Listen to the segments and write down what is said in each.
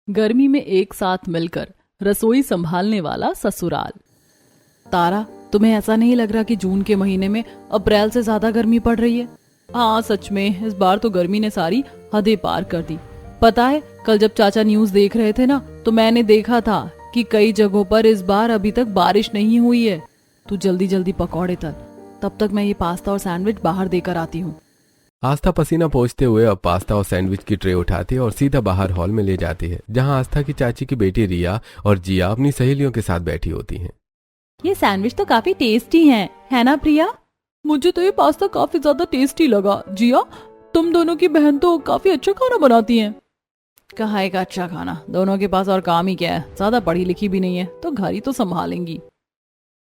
गर्मी में एक साथ मिलकर रसोई संभालने वाला ससुराल। तारा, तुम्हें ऐसा नहीं लग रहा कि जून के महीने में अप्रैल से ज्यादा गर्मी पड़ रही है? हाँ सच में इस बार तो गर्मी ने सारी हदें पार कर दी। पता है, कल जब चाचा न्यूज देख रहे थे ना, तो मैंने देखा था कि कई जगहों पर इस बार अभी तक बारिश नहीं हुई है। तू जल्दी जल्दी पकौड़े तल, तब तक मैं ये पास्ता और सैंडविच बाहर देकर आती हूँ। आस्था पसीना पोंछते हुए अब पास्ता और सैंडविच की ट्रे उठाती है और सीधा बाहर हॉल में ले जाती है, जहां आस्था की चाची की बेटी रिया और जिया अपनी सहेलियों के साथ बैठी होती हैं। ये सैंडविच तो काफी टेस्टी है ना प्रिया? मुझे तो ये पास्ता काफी ज्यादा टेस्टी लगा। जिया, तुम दोनों की बहन तो काफी अच्छा खाना बनाती हैं। कहा एक अच्छा खाना, दोनों के पास और काम ही क्या है, ज्यादा पढ़ी लिखी भी नहीं है तो घर ही तो संभालेंगी।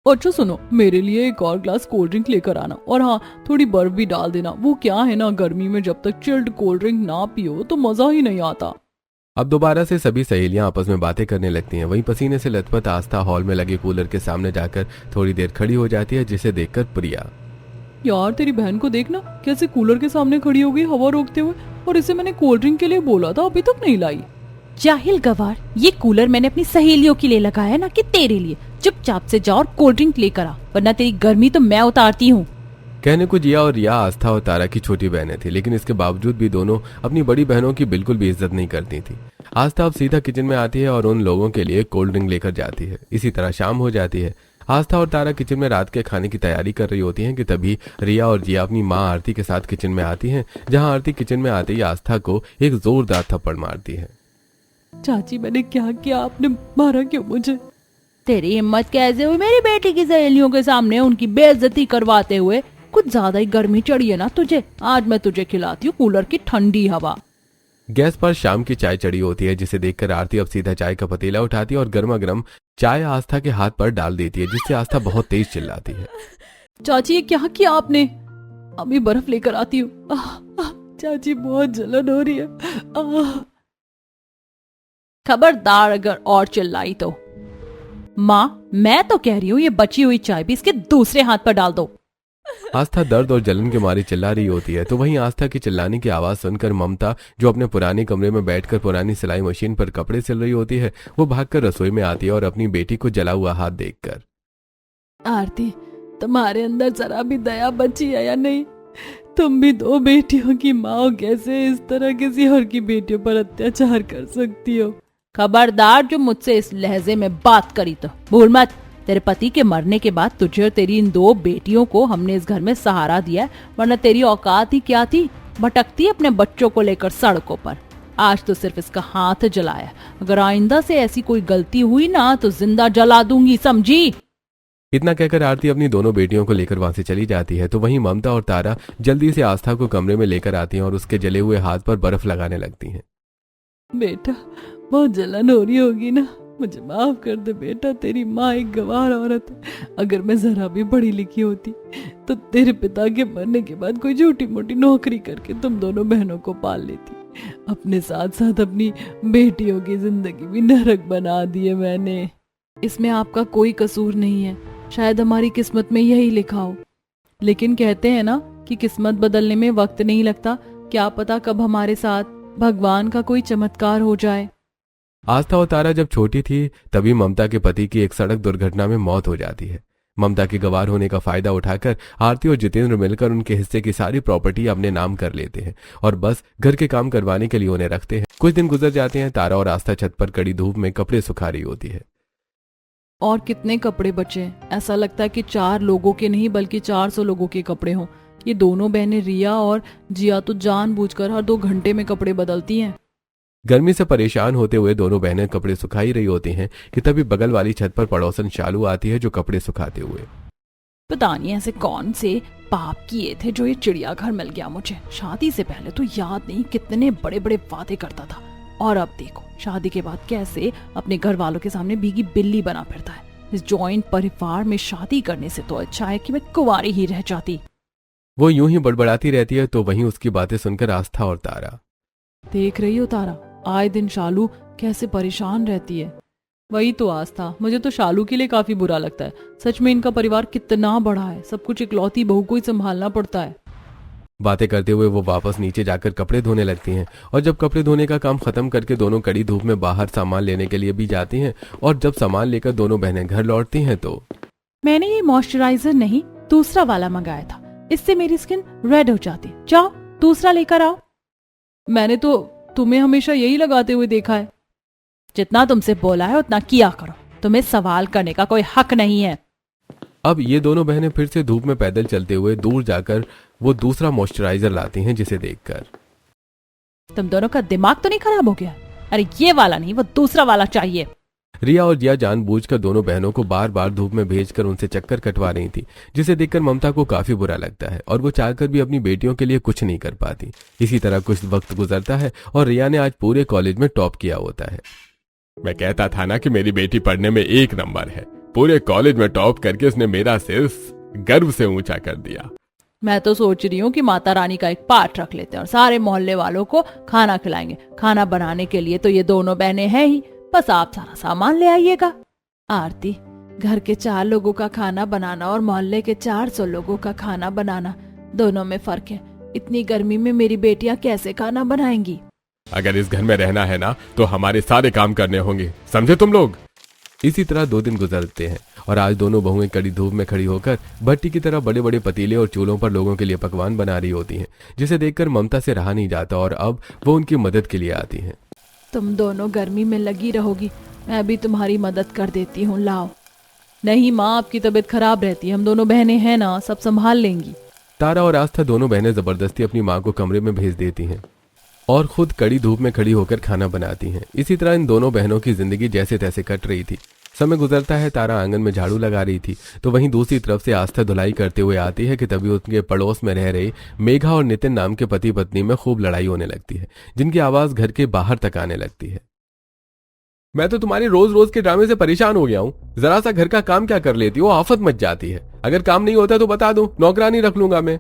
अच्छा सुनो, मेरे लिए एक और ग्लास कोल्ड ड्रिंक लेकर आना, और हाँ थोड़ी बर्फ भी डाल देना। वो क्या है ना, गर्मी में जब तक चिल्ड कोल्ड ड्रिंक ना पियो तो मजा ही नहीं आता। अब दोबारा से सभी सहेलियां आपस में बातें करने लगती हैं। वहीं पसीने से लथपथ आस्था हॉल में लगे कूलर के सामने जाकर थोड़ी देर खड़ी हो जाती है, जिसे देखकर प्रिया, यार तेरी बहन को देखना कैसे कूलर के सामने खड़ी हो गई हवा रोकते हुए, और इसे मैंने कोल्ड ड्रिंक के लिए बोला था, अभी तक नहीं लाई। जाहिल गवार, ये कूलर मैंने अपनी सहेलियों के लिए लगाया है ना कि तेरे लिए। चुपचाप से जा और कोल्ड ड्रिंक लेकर आ, वरना तेरी गर्मी तो मैं उतारती हूँ। कहने को जिया और रिया आस्था और तारा की छोटी बहनें थी, लेकिन इसके बावजूद भी दोनों अपनी बड़ी बहनों की बिल्कुल भी इज्जत नहीं करती थी। आस्था अब सीधा किचन में आती है और उन लोगों के लिए कोल्ड ड्रिंक लेकर जाती है। इसी तरह शाम हो जाती है। आस्था और तारा किचन में रात के खाने की तैयारी कर रही होती हैं कि तभी रिया और जिया अपनी माँ आरती के साथ किचन में आती हैं, जहां आरती किचन में आते ही आस्था को एक जोरदार थप्पड़ मारती है। चाची, मैंने क्या किया? आपने मारा क्यों मुझे? तेरी हिम्मत कैसे हुई मेरी बेटी की सहेलियों के सामने उनकी बेइज्जती करवाते हुए? कुछ ज्यादा ही गर्मी चढ़ी है ना तुझे? आज मैं तुझे खिलाती हूँ कूलर की ठंडी हवा। गैस पर शाम की चाय चढ़ी होती है, जिसे देखकर आरती अब सीधा चाय का पतीला उठाती है और गर्मा गर्म चाय आस्था के हाथ पर डाल देती है, जिससे आस्था बहुत तेज चिल्लाती है। चाची, ये क्या किया आपने? अभी बर्फ लेकर आती हूँ। चाची, बहुत जलन हो रही है। खबरदार अगर और चिल्लाई तो। माँ, मैं तो कह रही हूँ ये बची हुई चाय भी इसके दूसरे हाथ पर डाल दो। आस्था दर्द और जलन के मारे चिल्ला रही होती है, तो वहीं आस्था की चिल्लाने की आवाज सुनकर ममता, जो अपने पुराने कमरे में बैठकर पुरानी सिलाई मशीन पर कपड़े सिल रही होती है, वो भागकर रसोई में आती है और अपनी बेटी को जला हुआ हाथ देखकर, आरती, तुम्हारे अंदर जरा भी दया बची है या नहीं? तुम भी दो बेटियों की माँ हो, कैसे इस तरह किसी और की बेटियों पर अत्याचार कर सकती हो? खबरदार जो मुझसे इस लहजे में बात करी तो भूल मत, तेरे पति के मरने के बाद तुझे और तेरी इन दो बेटियों को हमने इस घर में सहारा दिया, वरना तेरी औकात ही क्या थी? भटकती अपने बच्चों को लेकर सड़कों पर। आज तो सिर्फ इसका हाथ जलाया, अगर आइंदा से ऐसी कोई गलती हुई ना तो जिंदा जला दूंगी, समझी? इतना कहकर आरती अपनी दोनों बेटियों को लेकर वहां से चली जाती है। तो वहीं ममता और तारा जल्दी से आस्था को कमरे में लेकर आती हैं और उसके जले हुए हाथ पर बर्फ लगाने लगती हैं। बेटा, बहुत जलन हो रही होगी ना, मुझे माफ कर दे बेटा, तेरी माँ एक गंवार औरत है। अगर मैं जरा भी पढ़ी लिखी होती तो तेरे पिता के मरने के बाद कोई छोटी मोटी नौकरी करके तुम दोनों बहनों को पाल लेती। अपने साथ साथ अपनी बेटियों की जिंदगी भी नरक बना दी है मैंने। इसमें आपका कोई कसूर नहीं है, शायद हमारी किस्मत में यही लिखा हो। लेकिन कहते हैं ना कि किस्मत बदलने में वक्त नहीं लगता, क्या पता कब हमारे साथ भगवान का कोई चमत्कार हो जाए। आस्था और तारा जब छोटी थी तभी ममता के पति की एक सड़क दुर्घटना में मौत हो जाती है। ममता के गवार होने का फायदा उठाकर आरती और जितेंद्र मिलकर उनके हिस्से की सारी प्रॉपर्टी अपने नाम कर लेते हैं और बस घर के काम करवाने के लिए उन्हें रखते हैं। कुछ दिन गुजर जाते हैं। तारा और आस्था छत पर कड़ी धूप में कपड़े सुखा रही होती है। और कितने कपड़े बचे? ऐसा लगता है कि 4 लोगों के नहीं बल्कि 400 लोगों के कपड़े हों। ये दोनों बहनें रिया और जिया तो जानबूझकर हर 2 घंटे में कपड़े बदलती हैं। गर्मी से परेशान होते हुए दोनों बहनें कपड़े सुखाई रही होती हैं कि तभी बगल वाली छत पर पड़ोसन शालू आती है, जो कपड़े सुखाते हुए, पता नहीं ऐसे कौन से पाप किए थे जो ये चिड़ियाघर मिल गया मुझे। शादी से पहले तो याद नहीं कितने बड़े बड़े वादे करता था, और अब देखो शादी के बाद कैसे अपने घर वालों के सामने भीगी बिल्ली बना फिरता है। इस जॉइंट परिवार में शादी करने से तो अच्छा है कि मैं कुंवारी ही रह जाती। वो यूं ही बड़बड़ाती रहती है। तो वहीं उसकी बातें सुनकर आस्था और तारा, देख रही हो तारा, आए दिन शालू कैसे परेशान रहती है। वही तो आस्था, मुझे तो शालू के लिए काफी बुरा लगता है। सच में इनका परिवार कितना बड़ा है, सब कुछ इकलौती बहू को ही संभालना पड़ता है। बातें करते हुए वो वापस नीचे जाकर कपड़े धोने लगती हैं और जब कपड़े धोने का काम खत्म करके दोनों कड़ी धूप में बाहर सामान लेने के लिए भी जाती हैं और जब सामान लेकर दोनों बहनें घर लौटती हैं तो मैंने ये मॉइस्चराइजर नहीं दूसरा वाला मंगाया था, इससे मेरी स्किन रेड हो जाती। जाओ दूसरा लेकर आओ। मैंने तो तुम्हें हमेशा यही लगाते हुए देखा है। जितना तुमसे बोला है उतना किया करो, तुम्हें सवाल करने का कोई हक नहीं है। अब ये दोनों बहनें फिर से धूप में पैदल चलते हुए दूर जाकर वो दूसरा मॉइस्चराइजर लाती हैं जिसे देखकर तुम दोनों का दिमाग तो नहीं खराब हो गया? अरे ये वाला नहीं, वो दूसरा वाला चाहिए। रिया और जिया जानबूझकर दोनों बहनों को बार बार धूप में भेजकर उनसे चक्कर कटवा रही थी, जिसे देखकर ममता को काफी बुरा लगता है और वो चाहकर भी अपनी बेटियों के लिए कुछ नहीं कर पाती। इसी तरह कुछ वक्त गुजरता है और रिया ने आज पूरे कॉलेज में टॉप किया होता है। मैं कहता था ना कि मेरी बेटी पढ़ने में 1 नंबर है। पूरे कॉलेज में टॉप करके उसने मेरा सिर गर्व से ऊंचा कर दिया। मैं तो सोच रही हूँ कि माता रानी का एक पाठ रख लेते हैं और सारे मोहल्ले वालों को खाना खिलाएंगे। खाना बनाने के लिए तो ये दोनों बहनें हैं ही, बस आप सारा सामान ले आइएगा। आरती, घर के 4 लोगों का खाना बनाना और मोहल्ले के 400 लोगों का खाना बनाना, दोनों में फर्क है। इतनी गर्मी में मेरी बेटियां कैसे खाना बनाएंगी? अगर इस घर में रहना है ना तो हमारे सारे काम करने होंगे, समझे तुम लोग? इसी तरह 2 दिन गुजरते हैं और आज दोनों बहुएं कड़ी धूप में खड़ी होकर भट्टी की तरह बड़े बड़े पतीले और चूल्हों पर लोगों के लिए पकवान बना रही होती हैं, जिसे देखकर ममता से रहा नहीं जाता और अब वो उनकी मदद के लिए आती हैं। तुम दोनों गर्मी में लगी रहोगी, मैं भी तुम्हारी मदद कर देती हूँ, लाओ। नहीं माँ, आपकी तबीयत खराब रहती है, हम दोनों बहनें हैं ना, सब संभाल लेंगी। तारा और आस्था दोनों बहनें जबरदस्ती अपनी माँ को कमरे में भेज देती हैं और खुद कड़ी धूप में खड़ी होकर खाना बनाती हैं। इसी तरह इन दोनों बहनों की जिंदगी जैसे तैसे कट रही थी। समय गुजरता है, तारा आंगन में झाड़ू लगा रही थी तो वहीं दूसरी तरफ से आस्था धुलाई करते हुए आती है कि तभी उनके पड़ोस में रह रहे मेघा और नितिन नाम के पति पत्नी में खूब लड़ाई होने लगती है, जिनकी आवाज घर के बाहर तक आने लगती है। मैं तो तुम्हारी रोज रोज के ड्रामे से परेशान हो गया हूँ। जरा सा घर का काम क्या कर लेती हो, आफत मच जाती है। अगर काम नहीं होता तो बता दो, नौकरानी रख लूंगा मैं।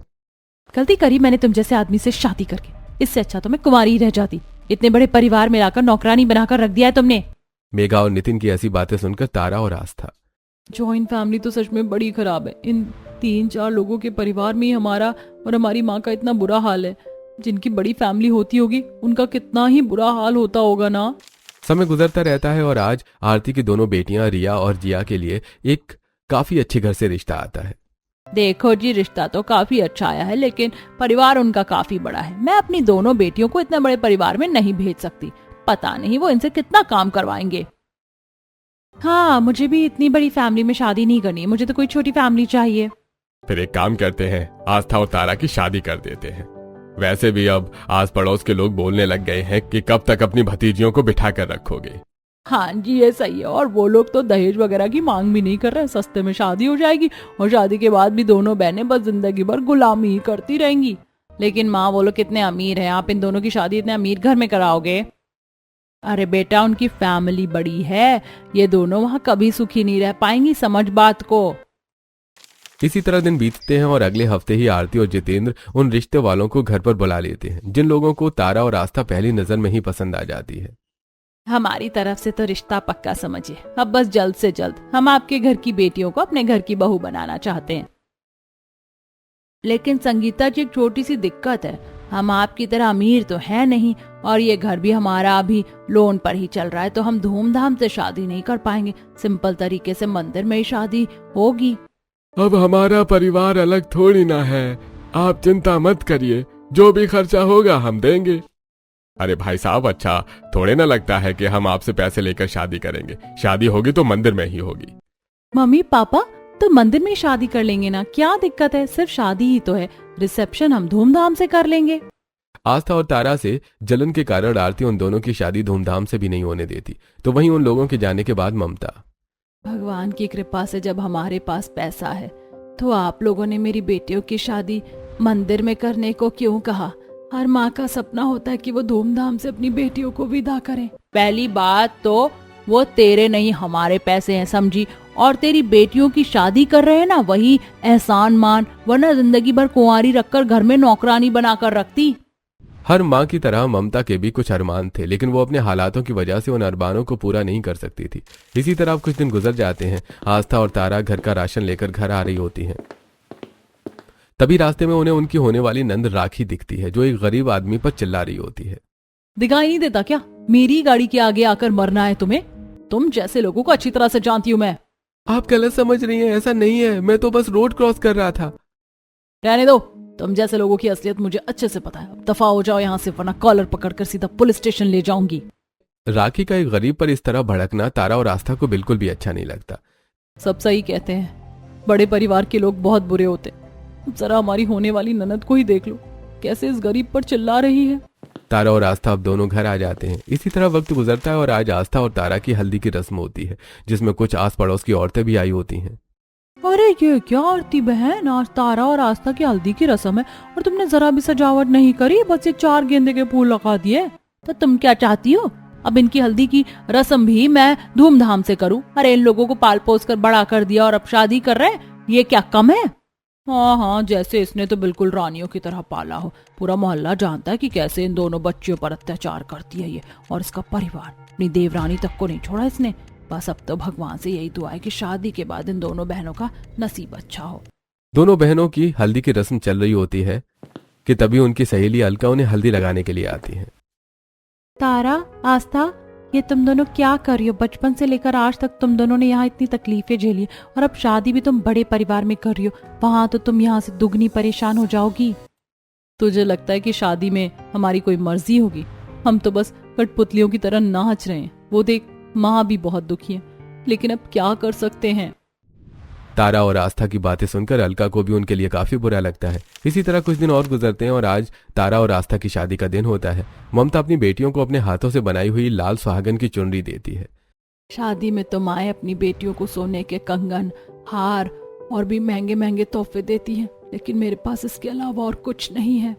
गलती करी मैंने तुम जैसे आदमी से शादी करके, इससे अच्छा तो मैं कुंवारी ही रह जाती। इतने बड़े परिवार में लाकर नौकरानी बनाकर रख दिया है तुमने। मेघा और नितिन की ऐसी बातें सुनकर तारा और आस्था, जॉइंट फैमिली तो सच में बड़ी खराब है। इन 3-4 लोगों के परिवार में ही हमारा और हमारी माँ का इतना बुरा हाल है। जिनकी बड़ी फैमिली होती होगी उनका कितना ही बुरा हाल होता होगा ना। समय गुजरता रहता है और आज आरती की दोनों बेटियां रिया और जिया के लिए एक काफी अच्छे घर से रिश्ता आता है। देखो जी, रिश्ता तो काफी अच्छा आया है, लेकिन परिवार उनका काफी बड़ा है। मैं अपनी दोनों बेटियों को इतने बड़े परिवार में नहीं भेज सकती। पता नहीं वो इनसे कितना काम करवाएंगे। हाँ, मुझे भी इतनी बड़ी फैमिली में शादी नहीं करनी, मुझे तो कोई छोटी फैमिली चाहिए। फिर एक काम करते हैं, आस्था और तारा की शादी कर देते हैं। वैसे भी अब आस पड़ोस के लोग बोलने लग गए हैं कि कब तक अपनी भतीजियों को बिठा कर रखोगे। हाँ जी, ये सही है। और वो लोग तो दहेज वगैरह की मांग भी नहीं कर रहे, सस्ते में शादी हो जाएगी और शादी के बाद भी दोनों बहनें बस जिंदगी भर गुलामी ही करती रहेंगी। लेकिन माँ, वो लोग कितने अमीर हैं, आप इन दोनों की शादी इतने अमीर घर में कराओगे? अरे बेटा, उनकी फैमिली बड़ी है, ये दोनों वहाँ कभी सुखी नहीं रह पाएंगी, समझ बात को। इसी तरह दिन बीतते हैं और अगले हफ्ते ही आरती और जितेंद्र उन रिश्ते वालों को घर पर बुला लेते हैं, जिन लोगों को तारा और आस्था पहली नजर में ही पसंद आ जाती है। हमारी तरफ से तो रिश्ता पक्का समझिए। अब बस जल्द से जल्द हम आपके घर की बेटियों को अपने घर की बहू बनाना चाहते हैं। लेकिन संगीता जी, एक छोटी सी दिक्कत है। हम आपकी तरह अमीर तो है नहीं और ये घर भी हमारा अभी लोन पर ही चल रहा है, तो हम धूमधाम से शादी नहीं कर पाएंगे। सिंपल तरीके से मंदिर में ही शादी होगी। अब हमारा परिवार अलग थोड़ी ना है, आप चिंता मत करिए, जो भी खर्चा होगा हम देंगे। अरे भाई साहब, अच्छा थोड़े ना लगता है कि हम आपसे पैसे लेकर शादी करेंगे। शादी होगी तो मंदिर में ही होगी। मम्मी पापा, तो मंदिर में शादी कर लेंगे ना, क्या दिक्कत है? सिर्फ शादी ही तो है, रिसेप्शन हम धूमधाम से कर लेंगे। आस्था और तारा से जलन के कारण आरती उन दोनों की शादी धूमधाम से भी नहीं होने देती। तो वहीं उन लोगों के जाने के बाद ममता, भगवान की कृपा से जब हमारे पास पैसा है तो आप लोगों ने मेरी बेटियों की शादी मंदिर में करने को क्यों कहा? हर माँ का सपना होता है कि वो धूमधाम से अपनी बेटियों को विदा करें। पहली बात तो वो तेरे नहीं हमारे पैसे हैं, समझी? और तेरी बेटियों की शादी कर रहे हैं ना, वही एहसान मान, वरना जिंदगी भर कुंवारी रखकर घर में नौकरानी बनाकर रखती। हर माँ की तरह ममता के भी कुछ अरमान थे, लेकिन वो अपने हालातों की वजह से उन अरमानों को पूरा नहीं कर सकती थी। इसी तरह अब कुछ दिन गुजर जाते हैं। आस्था और तारा घर का राशन लेकर घर आ रही होती हैं। तभी रास्ते में उन्हें उनकी होने वाली नंद राखी दिखती है, जो एक गरीब आदमी पर चिल्ला रही होती है। दिखाई नहीं देता क्या? मेरी गाड़ी के आगे आकर मरना है तुम्हें? तुम जैसे लोगों को अच्छी तरह से जानती हूँ मैं। आप गलत समझ रही हैं, ऐसा नहीं है, मैं तो बस रोड क्रॉस कर रहा था। रहने दो, तुम जैसे लोगों की असलियत मुझे अच्छे से पता है। अब दफा हो जाओ यहाँ से, वरना कॉलर पकड़कर सीधा पुलिस स्टेशन ले जाऊंगी। राखी का एक गरीब पर इस तरह भड़कना तारा और आस्था को बिल्कुल भी अच्छा नहीं लगता। सब सही कहते हैं, बड़े परिवार के लोग बहुत बुरे होते। जरा हमारी होने वाली ननद को ही देख लो, कैसे इस गरीब पर चिल्ला रही है। तारा और आस्था अब दोनों घर आ जाते हैं। इसी तरह वक्त गुजरता है और आज आस्था और तारा की हल्दी की रस्म होती है, जिसमें कुछ आस पड़ोस की औरतें भी आई होती हैं। अरे ये क्या आरती बहन, आज तारा और आस्था की हल्दी की रस्म है और तुमने जरा भी सजावट नहीं करी, बस ये 4 गेंदे के फूल लगा दिए। तो तुम क्या चाहती हो, अब इनकी हल्दी की रस्म भी मैं धूमधाम से करूं? अरे इन लोगों को पाल पोस कर बड़ा कर दिया और अब शादी कर रहे हैं, ये क्या कम है? हाँ, जैसे इसने तो बिल्कुल रानियों की तरह पाला हो। पूरा मोहल्ला जानता है कि कैसे इन दोनों बच्चियों पर अत्याचार करती है ये, और इसका परिवार, अपनी देवरानी तक को नहीं छोड़ा इसने। बस अब तो भगवान से यही दुआ है कि शादी के बाद इन दोनों बहनों का नसीब अच्छा हो। दोनों बहनों की हल्दी की रस्म चल रही होती है कि तभी उनकी सहेली अलका उन्हें हल्दी लगाने के लिए आती है। तारा, आस्था, ये तुम दोनों क्या कर रही हो? बचपन से लेकर आज तक तुम दोनों ने यहाँ इतनी तकलीफें झेली और अब शादी भी तुम बड़े परिवार में कर रही हो, वहां तो तुम यहाँ से दुगनी परेशान हो जाओगी। तुझे लगता है कि शादी में हमारी कोई मर्जी होगी? हम तो बस कठपुतलियों की तरह नाच रहे हैं। वो देख, माँ भी बहुत दुखी है, लेकिन अब क्या कर सकते हैं। तारा और आस्था की बातें सुनकर अलका को भी उनके लिए काफी बुरा लगता है। इसी तरह कुछ दिन और गुजरते हैं और आज तारा और आस्था की शादी का दिन होता है। ममता अपनी बेटियों को अपने हाथों से बनाई हुई लाल सुहागन की चुनरी देती है। शादी में तो माए अपनी बेटियों को सोने के कंगन, हार और भी महंगे महंगे तोहफे देती हैं, लेकिन मेरे पास इसके अलावा और कुछ नहीं है।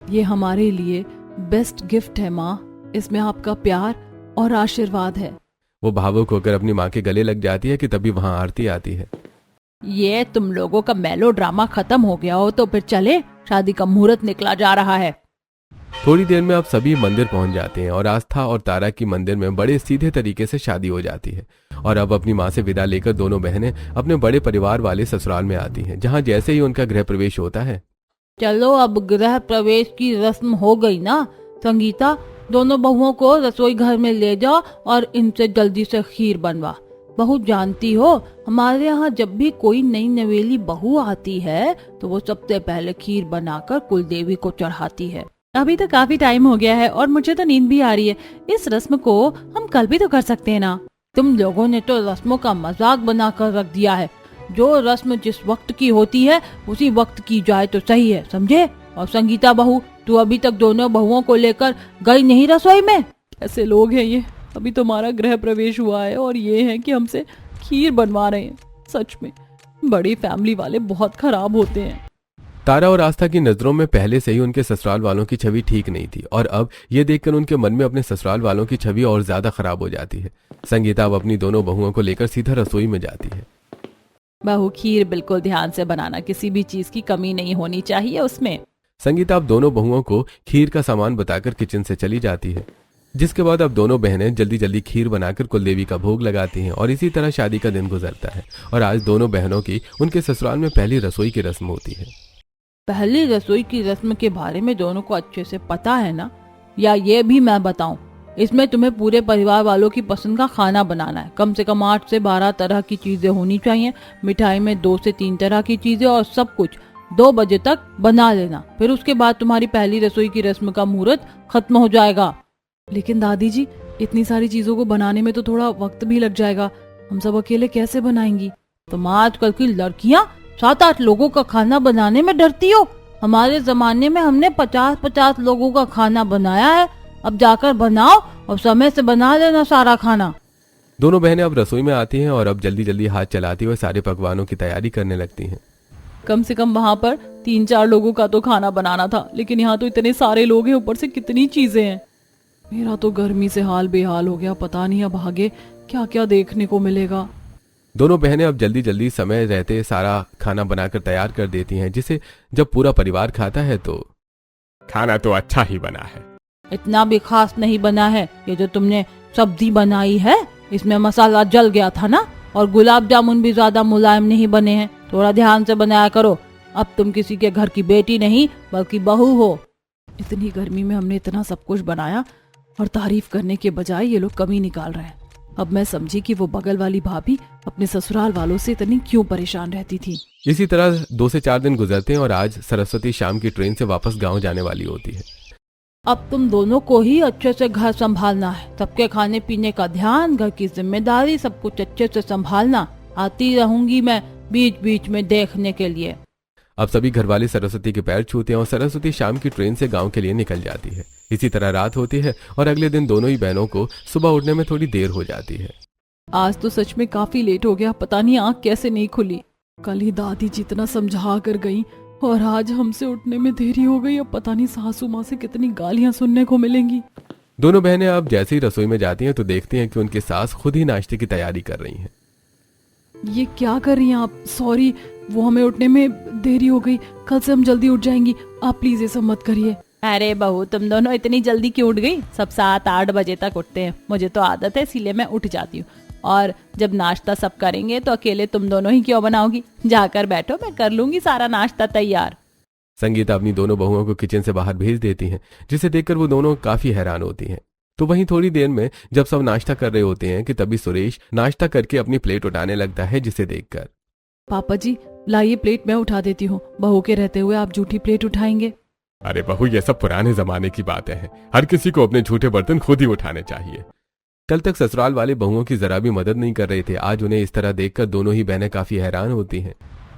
ये हमारे लिए बेस्ट गिफ्ट है माँ, इसमें आपका प्यार और आशीर्वाद है। वो भावुक होकर अपनी माँ के गले लग जाती है कि तभी वहां आरती आती है। ये तुम लोगों का मेलो ड्रामा खत्म हो गया हो तो फिर चले, शादी का मुहूर्त निकला जा रहा है। थोड़ी देर में अब सभी मंदिर पहुंच जाते हैं और आस्था और तारा की मंदिर में बड़े सीधे तरीके से शादी हो जाती है। और अब अपनी माँ से विदा लेकर दोनों बहनें अपने बड़े परिवार वाले ससुराल में आती हैं, जहाँ जैसे ही उनका गृह प्रवेश होता है। चलो, अब गृह प्रवेश की रस्म हो गई ना। संगीता, दोनों बहुओं को रसोई घर में ले जाओ और इनसे जल्दी से खीर बनवा। बहू, जानती हो हमारे यहाँ जब भी कोई नई नवेली बहू आती है तो वो सबसे पहले खीर बनाकर कुल देवी को चढ़ाती है। अभी तो काफी टाइम हो गया है और मुझे तो नींद भी आ रही है। इस रस्म को हम कल भी तो कर सकते हैं ना। तुम लोगों ने तो रस्मों का मजाक बनाकर रख दिया है। जो रस्म जिस वक्त की होती है उसी वक्त की जाए तो सही है, समझे? और संगीता बहू, तू अभी तक दोनों बहुओं को लेकर गई नहीं रसोई में? ऐसे लोग हैं ये, अभी तुम्हारा गृह प्रवेश हुआ है और ये है कि हमसे खीर बनवा रहे हैं। सच में बड़ी फैमिली वाले बहुत खराब होते हैं। तारा और आस्था की नजरों में पहले से ही उनके ससुराल वालों की छवि ठीक नहीं थी और अब ये देखकर उनके मन में अपने ससुराल वालों की छवि और ज्यादा खराब हो जाती है। संगीता अब अपनी दोनों बहुओं को लेकर सीधा रसोई में जाती है। बहू, खीर बिल्कुल ध्यान से बनाना, किसी भी चीज की कमी नहीं होनी चाहिए उसमें। संगीता अब दोनों बहुओं को खीर का सामान बताकर किचन से चली जाती है, जिसके बाद अब दोनों बहनें जल्दी जल्दी खीर बनाकर कुलदेवी का भोग लगाती हैं और इसी तरह शादी का दिन गुजरता है। और आज दोनों बहनों की उनके ससुराल में पहली रसोई की रस्म होती है। पहली रसोई की रस्म के बारे में दोनों को अच्छे से पता है ना? या ये भी मैं बताऊं? इसमें तुम्हें पूरे परिवार वालों की पसंद का खाना बनाना है। कम से कम 8 से 12 तरह की चीजें होनी चाहिए। मिठाई में 2 से 3 तरह की चीजें और सब कुछ 2 बजे तक बना लेना। फिर उसके बाद तुम्हारी पहली रसोई की रस्म का मुहूर्त खत्म हो जाएगा। लेकिन दादी जी, इतनी सारी चीजों को बनाने में तो थोड़ा वक्त भी लग जाएगा। हम सब अकेले कैसे बनाएंगी? तुम आजकल की लड़कियां 7-8 लोगों का खाना बनाने में डरती हो। हमारे जमाने में हमने 50-50 लोगों का खाना बनाया है। अब जाकर बनाओ और समय से बना लेना सारा खाना। दोनों बहनें अब रसोई में आती हैं और अब जल्दी जल्दी हाथ चलाती हुए सारे पकवानों की तैयारी करने लगती हैं। कम से कम वहाँ पर 3-4 लोगों का तो खाना बनाना था, लेकिन यहाँ तो इतने सारे लोग हैं, ऊपर से कितनी चीजें हैं। मेरा तो गर्मी से हाल बेहाल हो गया। पता नहीं अब आगे क्या क्या देखने को मिलेगा। दोनों बहनें अब जल्दी जल्दी समय रहते सारा खाना बनाकर तैयार कर देती हैं, जिसे जब पूरा परिवार खाता है तो खाना तो अच्छा ही बना है। इतना भी खास नहीं बना है। ये जो तुमने सब्जी बनाई है इसमें मसाला जल गया था ना, और गुलाब जामुन भी ज्यादा मुलायम नहीं बने हैं। थोड़ा ध्यान से बनाया करो। अब तुम किसी के घर की बेटी नहीं बल्कि बहू हो। इतनी गर्मी में हमने इतना सब कुछ बनाया और तारीफ करने के बजाय ये लोग कमी निकाल रहे हैं। अब मैं समझी कि वो बगल वाली भाभी अपने ससुराल वालों से इतनी क्यों परेशान रहती थी। इसी तरह 2 से 4 दिन गुजरते हैं और आज सरस्वती शाम की ट्रेन से वापस गांव जाने वाली होती है। अब तुम दोनों को ही अच्छे से घर संभालना है, सबके खाने पीने का ध्यान, घर की जिम्मेदारी, सब कुछ अच्छे से संभालना। आती रहूंगी मैं बीच बीच में देखने के लिए। अब सभी घरवाले सरस्वती के पैर छूते हैं और सरस्वती शाम की ट्रेन से गांव के लिए निकल जाती है। इसी तरह रात होती है और अगले दिन दोनों ही बहनों को सुबह उठने में थोड़ी देर हो जाती है। आज तो सच में काफी लेट हो गया, पता नहीं आंख कैसे नहीं खुली। कल ही दादी जितना समझा कर गई और आज हमसे उठने में देरी हो गई। अब पता नहीं सासू माँ से कितनी गालियां सुनने को मिलेंगी। दोनों बहनें अब जैसे ही रसोई में जाती हैं तो देखती हैं कि उनकी सास खुद ही नाश्ते की तैयारी कर रही हैं। ये क्या कर रही हैं आप? सॉरी, वो हमें उठने में देरी हो गई। कल से हम जल्दी उठ जाएंगी, आप प्लीज ये सब मत करिए। अरे बहू, तुम दोनों इतनी जल्दी क्यों उठ गई? सब 7-8 बजे तक उठते हैं। मुझे तो आदत है, इसीलिए मैं उठ जाती हूँ। और जब नाश्ता सब करेंगे तो अकेले तुम दोनों ही क्यों बनाओगी? जाकर बैठो, मैं कर लूंगी सारा नाश्ता तैयार। संगीता अपनी दोनों बहुओं को किचन से बाहर भेज देती हैं, जिसे देखकर वो दोनों काफी हैरान होती हैं। तो वहीं थोड़ी देर में जब सब नाश्ता कर रहे होते हैं कि तभी सुरेश नाश्ता करके अपनी प्लेट उठाने लगता है, जिसे देखकर पापा जी लाइए प्लेट मैं उठा देती हूँ। बहू के रहते हुए आप झूठी प्लेट उठाएंगे? अरे बहू, ये सब पुराने जमाने की बातें हैं। हर किसी को अपने झूठे बर्तन खुद ही उठाने चाहिए। कल तक ससुराल वाले बहुओं की जरा भी मदद नहीं कर रहे थे। आज उन्हें इस तरह देखकर दोनों ही बहनें काफी हैरान होती हैं।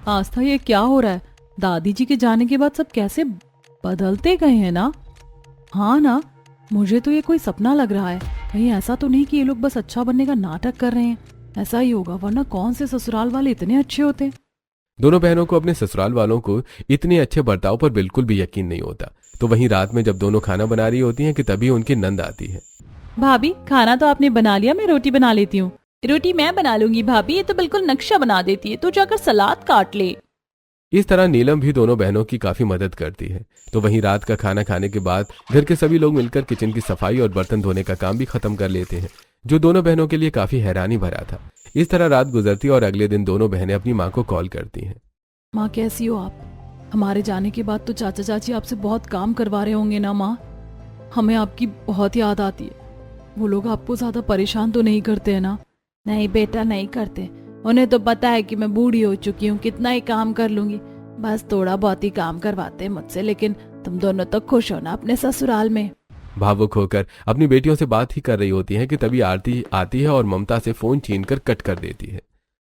आस्था, ये क्या हो रहा है? दादी जी के जाने के बाद सब कैसे बदलते गए हैं ना। हाँ ना, मुझे तो ये कोई सपना लग रहा है। कहीं ऐसा तो नहीं कि ये लोग बस अच्छा बनने का नाटक कर रहे हैं? ऐसा ही होगा, वरना कौन से ससुराल वाले इतने अच्छे होते हैं। दोनों बहनों को अपने ससुराल वालों को इतने अच्छे बर्ताव पर बिल्कुल भी यकीन नहीं होता। तो वहीं रात में जब दोनों खाना बना रही होती हैं कि तभी उनकी नंद आती है। भाभी, खाना तो आपने बना लिया, मैं रोटी बना लेती हूँ। रोटी मैं बना लूंगी भाभी, ये तो बिल्कुल नक्शा बना देती है। तू जाकर सलाद काट ले। इस तरह नीलम भी दोनों बहनों की काफी मदद करती है। तो वहीं रात का खाना खाने के बाद घर के सभी लोग मिलकर किचन की सफाई और बर्तन धोने का काम भी खत्म कर लेते हैं, जो दोनों बहनों के लिए काफी हैरानी भरा था। इस तरह रात गुजरती और अगले दिन दोनों बहनें अपनी माँ को कॉल करती हैं। माँ कैसी हो आप? हमारे जाने के बाद तो चाचा चाची आपसे बहुत काम करवा रहे होंगे ना माँ? हमें आपकी बहुत याद आती है। वो लोग आपको ज्यादा परेशान तो नहीं करते हैं ना? नहीं बेटा, नहीं करते। उन्हें तो पता है कि मैं बूढ़ी हो चुकी हूँ, कितना ही काम कर लूंगी। बस थोड़ा बहुत ही काम करवाते हैं मुझसे। लेकिन तुम दोनों तो खुश हो ना अपने ससुराल में? भावुक होकर अपनी बेटियों से बात ही कर रही होती है कि तभी आरती आती है और ममता से फोन छीनकर कट कर देती है।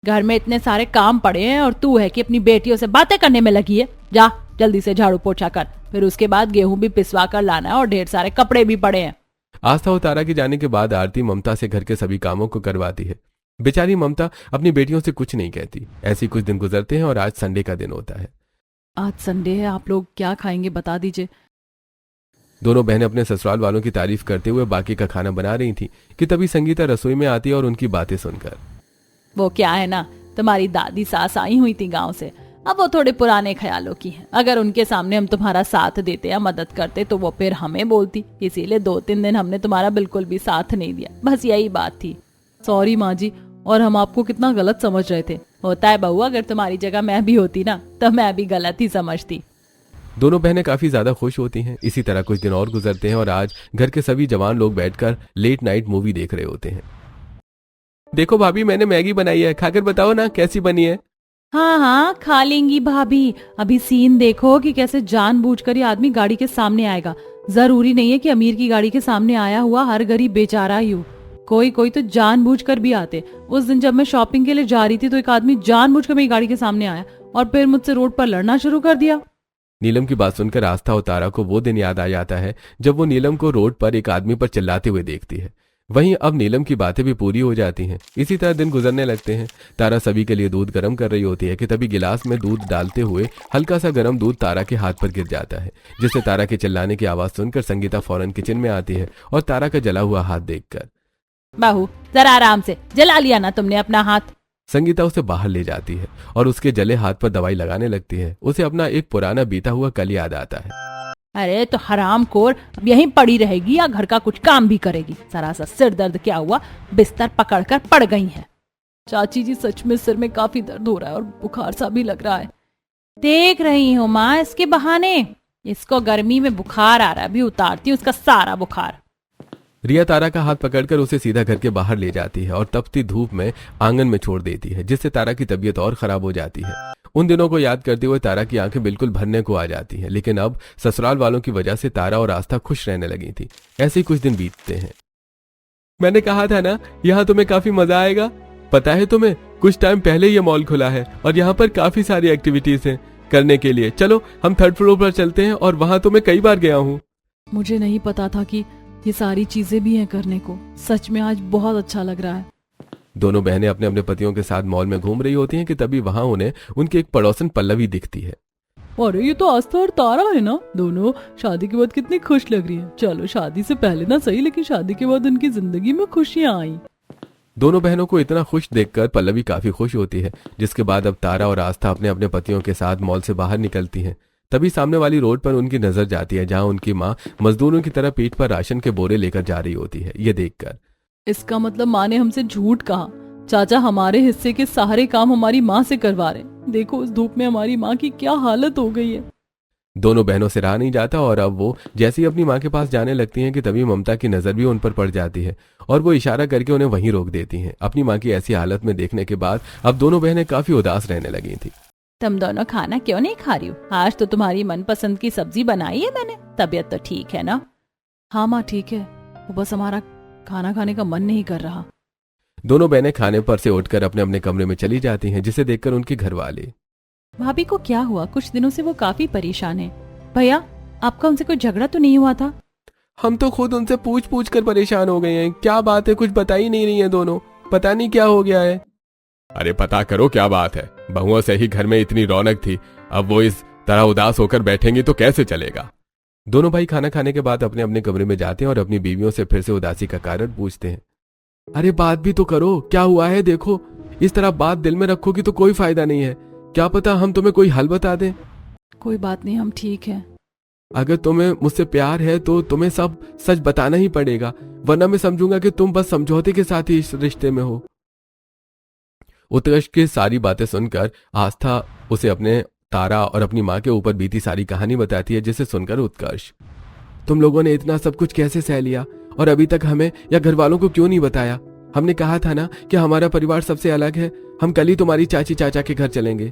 घर में इतने सारे काम पड़े हैं और तू है कि अपनी बेटियों से बातें करने में लगी है। जा जल्दी से झाड़ू पोछा कर, फिर उसके बाद गेहूं भी पिसवा कर लाना है और ढेर सारे कपड़े भी पड़े हैं। आस्था और तारा के जाने के बाद आरती ममता से घर के सभी कामों को करवाती है। बेचारी ममता अपनी बेटियों से कुछ नहीं कहती। ऐसे कुछ दिन गुजरते हैं और आज संडे का दिन होता है। आज संडे है, आप लोग क्या खाएंगे बता दीजिए। दोनों बहनें अपने ससुराल वालों की तारीफ करते हुए बाकी का खाना बना रही थी कि तभी संगीता रसोई में आती है और उनकी बातें सुनकर। वो क्या है ना, तुम्हारी दादी सास आई हुई थी गांव से। अब वो थोड़े पुराने ख्यालों की हैं। अगर उनके सामने हम तुम्हारा साथ देते या मदद करते तो वो फिर हमें बोलती। इसीलिए 2-3 दिन हमने तुम्हारा बिल्कुल भी साथ नहीं दिया। बस यही बात थी। सॉरी माँ जी, और हम आपको कितना गलत समझ रहे थे। होता है बहू, अगर तुम्हारी जगह मैं भी होती ना तो मैं भी गलत ही समझती। दोनों बहनें काफी ज्यादा खुश होती हैं। इसी तरह कुछ दिन और गुजरते हैं और आज घर के सभी जवान लोग बैठकर लेट नाइट मूवी देख रहे होते हैं। देखो भाभी, मैंने मैगी बनाई है, खाकर बताओ ना कैसी बनी है। हाँ हाँ, खा लेंगी भाभी। अभी सीन देखो कि कैसे जानबूझकर ये आदमी गाड़ी के सामने आएगा। जरूरी नहीं है कि अमीर की गाड़ी के सामने आया हुआ हर गरीब बेचारा ही हो। कोई कोई तो जानबूझकर भी आते। उस दिन जब मैं शॉपिंग के लिए जा रही थी तो एक आदमी जानबूझकर मेरी गाड़ी के सामने आया और फिर मुझसे रोड पर लड़ना शुरू कर दिया। नीलम की बात सुनकर आस्था और तारा को वो दिन याद आ जाता है जब वो नीलम को रोड पर एक आदमी पर चिल्लाते हुए देखती है। वहीं अब नीलम की बातें भी पूरी हो जाती हैं। इसी तरह दिन गुजरने लगते हैं। तारा सभी के लिए दूध गर्म कर रही होती है कि तभी गिलास में दूध डालते हुए हल्का सा गर्म दूध तारा के हाथ पर गिर जाता है, जिससे तारा के चिल्लाने की आवाज सुनकर संगीता फौरन किचन में आती है और तारा का जला हुआ हाथ देखकर, बहू जरा आराम से, जला लिया ना तुमने अपना हाथ। संगीता उसे बाहर ले जाती है और उसके जले हाथ पर दवाई लगाने लगती है। उसे अपना एक पुराना बीता हुआ कल याद आता है। अरे तो हरामखोर, अब यहीं पड़ी रहेगी या घर का कुछ काम भी करेगी? जरा सा सिर दर्द क्या हुआ, बिस्तर पकड़कर पड़ गई है। चाची जी, सच में सिर में काफी दर्द हो रहा है और बुखार सा भी लग रहा है। देख रही हूँ माँ, इसके बहाने। इसको गर्मी में बुखार आ रहा है, अभी उतारती हूँ उसका सारा बुखार। रिया तारा का हाथ पकड़कर उसे सीधा घर के बाहर ले जाती है और तपती धूप में आंगन में छोड़ देती है, जिससे तारा की तबीयत और खराब हो जाती है। उन दिनों को याद करते हुए तारा की आंखें बिल्कुल भरने को आ जाती हैं, लेकिन अब ससुराल वालों की वजह से तारा और आस्था खुश रहने लगी थी। ऐसे ही कुछ दिन बीतते हैं। मैंने कहा था ना, यहाँ तुम्हें काफी मजा आएगा। पता है तुम्हें, कुछ टाइम पहले ये मॉल खुला है और यहाँ पर काफी सारी एक्टिविटीज हैं करने के लिए। चलो हम 3rd फ्लोर पर चलते हैं और वहां तो मैं कई बार गया हूँ। मुझे नहीं पता था कि ये सारी चीजें भी हैं करने को। सच में आज बहुत अच्छा लग रहा है। दोनों बहनें अपने अपने पतियों के साथ मॉल में घूम रही होती हैं कि तभी वहां उन्हें उनकी एक पड़ोसन पल्लवी दिखती है। अरे ये तो आस्था और तारा है ना, दोनों शादी के बाद कितनी खुश लग रही है। चलो शादी से पहले ना सही, लेकिन शादी के बाद उनकी जिंदगी में खुशियां आई। दोनों बहनों को इतना खुश देखकर पल्लवी काफी खुश होती है, जिसके बाद अब तारा और आस्था अपने अपने पतियों के साथ मॉल से बाहर निकलती हैं। तभी सामने वाली रोड पर उनकी नजर जाती है, जहां उनकी माँ मजदूरों की तरह पीठ पर राशन के बोरे लेकर जा रही होती है। ये देखकर इसका मतलब माँ ने हमसे झूठ कहा। चाचा हमारे हिस्से के सारे काम हमारी माँ से करवा रहे। देखो इस धूप में हमारी माँ की क्या हालत हो गई है। दोनों बहनों से रहा नहीं जाता और अब वो जैसे ही अपनी माँ के पास जाने लगती हैं कि तभी ममता की नजर भी उन पर पड़ जाती है और वो इशारा करके उन्हें वहीं रोक देती हैं। अपनी माँ की ऐसी हालत में देखने के बाद अब दोनों बहनें काफी उदास रहने लगी थी। तुम दोनों खाना क्यों नहीं खा रही हो? आज तो तुम्हारी मनपसंद की सब्जी बनाई है मैंने। तबीयत तो ठीक है ना? हाँ माँ ठीक है, वो बस हमारा खाना खाने का मन नहीं कर रहा। दोनों बहनें खाने पर से उठकर अपने अपने कमरे में चली जाती हैं, जिसे देखकर उनके घर वाले भाभी को क्या हुआ? कुछ दिनों से वो काफी परेशान है। भैया आपका उनसे कोई झगड़ा तो नहीं हुआ था? हम तो खुद उनसे पूछ पूछ कर परेशान हो गए हैं। क्या बात है, कुछ बता ही नहीं रही है दोनों। पता नहीं क्या हो गया है। अरे पता करो क्या बात है। बहुओं से ही घर में इतनी रौनक थी, अब वो इस तरह उदास होकर बैठेंगी तो कैसे चलेगा। दोनों भाई खाना खाने के बाद अपने अपने कमरे में जाते हैं और अपनी बीवियों से फिर से उदासी का कारण पूछते हैं। अरे बात भी तो करो, क्या हुआ है? देखो इस तरह बात दिल में रखोगी तो कोई फायदा नहीं है। क्या पता हम तुम्हें कोई हल बता दें। कोई बात नहीं, हम ठीक हैं। अगर तुम्हें मुझसे प्यार है तो तुम्हें सब सच बताना ही पड़ेगा, वरना मैं समझूंगा कि तुम बस समझौते के साथ ही इस रिश्ते में हो। उत्कर्ष की सारी बातें सुनकर आस्था उसे अपने तारा और अपनी माँ के ऊपर बीती सारी कहानी बताती है, जिसे सुनकर उत्कर्ष, तुम लोगों ने इतना सब कुछ कैसे सह लिया और अभी तक हमें या घर वालों को क्यों नहीं बताया? हमने कहा था ना कि हमारा परिवार सबसे अलग है। हम कल ही तुम्हारी चाची चाचा के घर चलेंगे।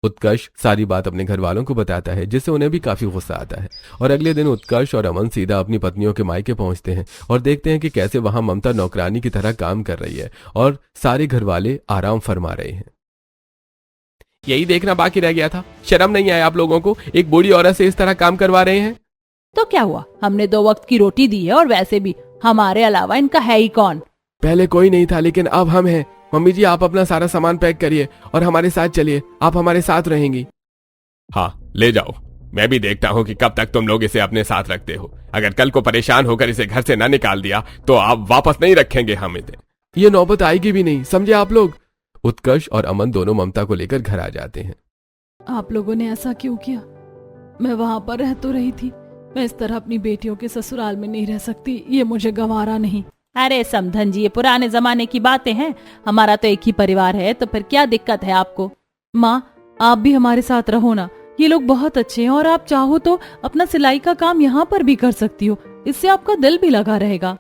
उत्कर्ष सारी बात अपने घर वालों को बताता है, जिससे उन्हें भी काफी गुस्सा आता है। और अगले दिन उत्कर्ष और अमन सीधा अपनी पत्नियों के मायके पहुंचते हैं और देखते हैं कि कैसे वहां ममता नौकरानी की तरह काम कर रही है और सारे घर वाले आराम फरमा रहे हैं। यही देखना बाकी रह गया था। शर्म नहीं आया आप लोगों को? एक बूढ़ी औरत से इस तरह काम करवा रहे हैं। तो क्या हुआ? हमने 2 वक्त की रोटी दी है और वैसे भी हमारे अलावा इनका है ही कौन? पहले कोई नहीं था, लेकिन अब हम हैं। मम्मी जी आप अपना सारा सामान पैक करिए और हमारे साथ चलिए। आप हमारे साथ रहेंगी। हाँ ले जाओ, मैं भी देखता हूँ कि कब तक तुम लोग इसे अपने साथ रखते हो। अगर कल को परेशान होकर इसे घर से ना निकाल दिया तो आप वापस नहीं रखेंगे हम इसे। ये नौबत आएगी भी नहीं, समझे आप लोग। उत्कर्ष और अमन दोनों ममता को लेकर घर आ जाते हैं। आप लोगों ने ऐसा क्यों किया? मैं वहां पर रह तो रही थी, मैं इस तरह अपनी बेटियों के ससुराल में नहीं रह सकती। ये मुझे गंवारा नहीं। अरे समधन जी, ये पुराने जमाने की बातें हैं। हमारा तो एक ही परिवार है, तो फिर क्या दिक्कत है आपको? माँ आप भी हमारे साथ रहो ना। ये लोग बहुत अच्छे हैं और आप चाहो तो अपना सिलाई का काम यहाँ पर भी कर सकती हो। इससे आपका दिल भी लगा रहेगा।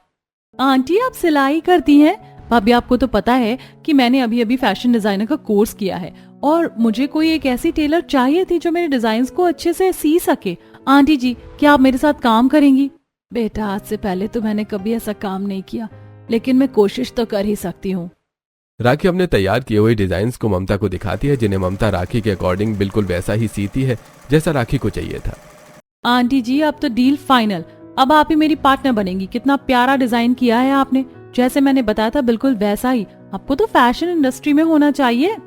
आंटी आप सिलाई करती हैं? भाभी आपको तो पता है कि मैंने अभी अभी फैशन डिजाइनर का कोर्स किया है और मुझे कोई एक ऐसी टेलर चाहिए थी जो मेरे डिजाइन्स को अच्छे से सी सके। आंटी जी क्या आप मेरे साथ काम करेंगी? बेटा आज से पहले तो मैंने कभी ऐसा काम नहीं किया, लेकिन मैं कोशिश तो कर ही सकती हूँ। राखी अपने तैयार किए हुए डिजाइन्स को ममता को दिखाती है, जिन्हें ममता राखी के अकॉर्डिंग बिल्कुल वैसा ही सीती है जैसा राखी को चाहिए था। आंटी जी अब तो डील फाइनल। अब आप ही मेरी पार्टनर बनेंगी। कितना प्यारा डिजाइन किया है आपने, जैसे मैंने बताया था बिल्कुल वैसा ही। आपको तो फैशन इंडस्ट्री में होना चाहिए।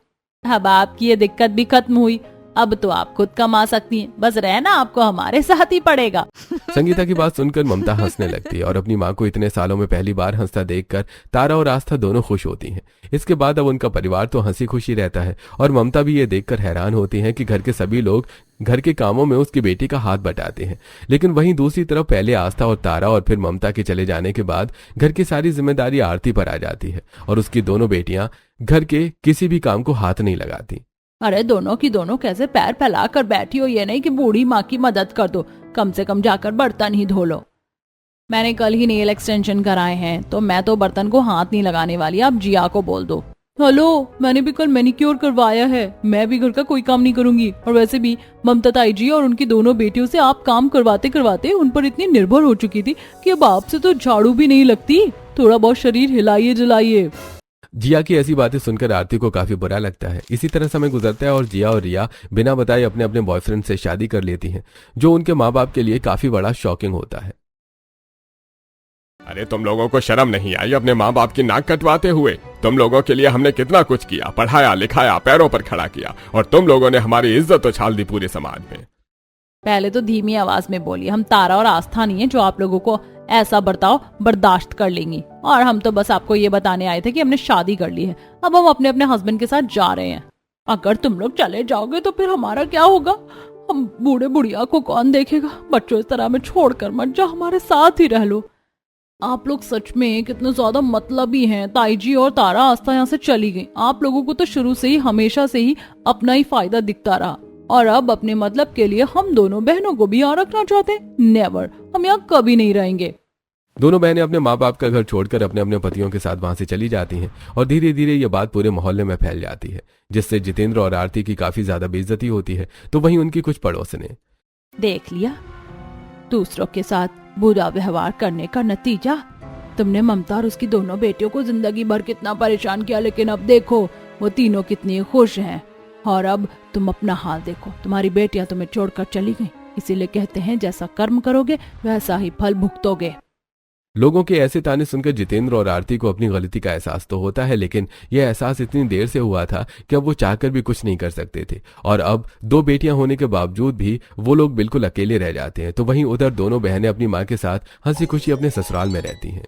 अब आपकी ये दिक्कत भी खत्म हुई। अब तो आप खुद कमा सकती हैं, बस रहना आपको हमारे साथ ही पड़ेगा। संगीता की बात सुनकर ममता हंसने लगती है और अपनी माँ को इतने सालों में पहली बार हंसता देखकर तारा और आस्था दोनों खुश होती हैं। इसके बाद अब उनका परिवार तो हंसी खुशी रहता है और ममता भी ये देखकर हैरान होती है कि घर के सभी लोग घर के कामों में उसकी बेटी का हाथ बटाते हैं। लेकिन वहीं दूसरी तरफ पहले आस्था और तारा और फिर ममता के चले जाने के बाद घर की सारी जिम्मेदारी आरती पर आ जाती है और उसकी दोनों बेटियां घर के किसी भी काम को हाथ नहीं लगाती। अरे दोनों की दोनों कैसे पैर फैला कर बैठी हो, ये नहीं कि बूढ़ी माँ की मदद कर दो, कम से कम जाकर बर्तन ही धो लो। मैंने कल ही नेल एक्सटेंशन कराए हैं तो मैं तो बर्तन को हाथ नहीं लगाने वाली, आप जिया को बोल दो। हेलो, मैंने भी कल मैनिक्योर करवाया है, मैं भी घर का कोई काम नहीं करूंगी। और वैसे भी ममता ताई जी और उनकी दोनों बेटियों से आप काम करवाते करवाते उन पर इतनी निर्भर हो चुकी थी कि अब आपसे तो झाड़ू भी नहीं लगती। थोड़ा बहुत शरीर हिलाइए जलाइए। जिया की ऐसी बातें सुनकर आरती को काफी बुरा लगता है। इसी तरह समय गुजरता है और जिया और रिया बिना बताए अपने अपने बॉयफ्रेंड से शादी कर लेती हैं, जो उनके माँ बाप के लिए काफी बड़ा शॉकिंग होता है। अरे तुम लोगों को शर्म नहीं आई अपने माँ बाप की नाक कटवाते हुए? तुम लोगों के लिए हमने कितना कुछ किया, पढ़ाया लिखाया, पैरों पर खड़ा किया, और तुम लोगों ने हमारी इज्जत उछाल दी पूरे समाज में। पहले तो धीमी आवाज में बोली, हम तारा और आस्था नहीं है जो आप लोगों को ऐसा बर्ताव बर्दाश्त कर लेंगी। और हम तो बस आपको ये बताने आए थे कि हमने शादी कर ली है, अब हम अपने अपने हस्बैंड के साथ जा रहे हैं। अगर तुम लोग चले जाओगे तो फिर हमारा क्या होगा? हम बूढ़े बुढ़िया को कौन देखेगा? बच्चों इस तरह में छोड़कर मत जाओ, हमारे साथ ही रह लो। आप लोग सच में कितने ज्यादा मतलबी हैं। ताई जी और तारा आस्था यहाँ से चली गई। आप लोगों को तो शुरू से ही हमेशा से ही अपना ही फायदा दिखता रहा, और अब अपने मतलब के लिए हम दोनों बहनों को भी यहाँ रखना चाहते? नेवर, हम यहाँ कभी नहीं रहेंगे। दोनों बहनें अपने माँ बाप का घर छोड़कर अपने अपने पतियों के साथ वहां से चली जाती हैं और धीरे धीरे ये बात पूरे मोहल्ले में फैल जाती है, जिससे जितेंद्र और आरती की काफी ज्यादा बेइज्जती होती है। तो वहीं उनकी कुछ पड़ोसने देख लिया, दूसरों के साथ बुरा व्यवहार करने का नतीजा। तुमने ममता और उसकी दोनों बेटियों को जिंदगी भर कितना परेशान किया, लेकिन अब देखो वो तीनों कितनी खुश हैं। और अब तुम अपना हाल देखो, तुम्हारी बेटियां तुम्हें छोड़कर चली गई। इसीलिए कहते हैं जैसा कर्म करोगे वैसा ही फल भुगतोगे। लोगों के ऐसे ताने सुनकर जितेंद्र और आरती को अपनी गलती का एहसास तो होता है, लेकिन यह एहसास इतनी देर से हुआ था कि अब वो चाहकर भी कुछ नहीं कर सकते थे। और अब दो बेटियां होने के बावजूद भी वो लोग बिल्कुल अकेले रह जाते हैं। तो वहीं उधर दोनों बहनें अपनी माँ के साथ हंसी खुशी अपने ससुराल में रहती हैं।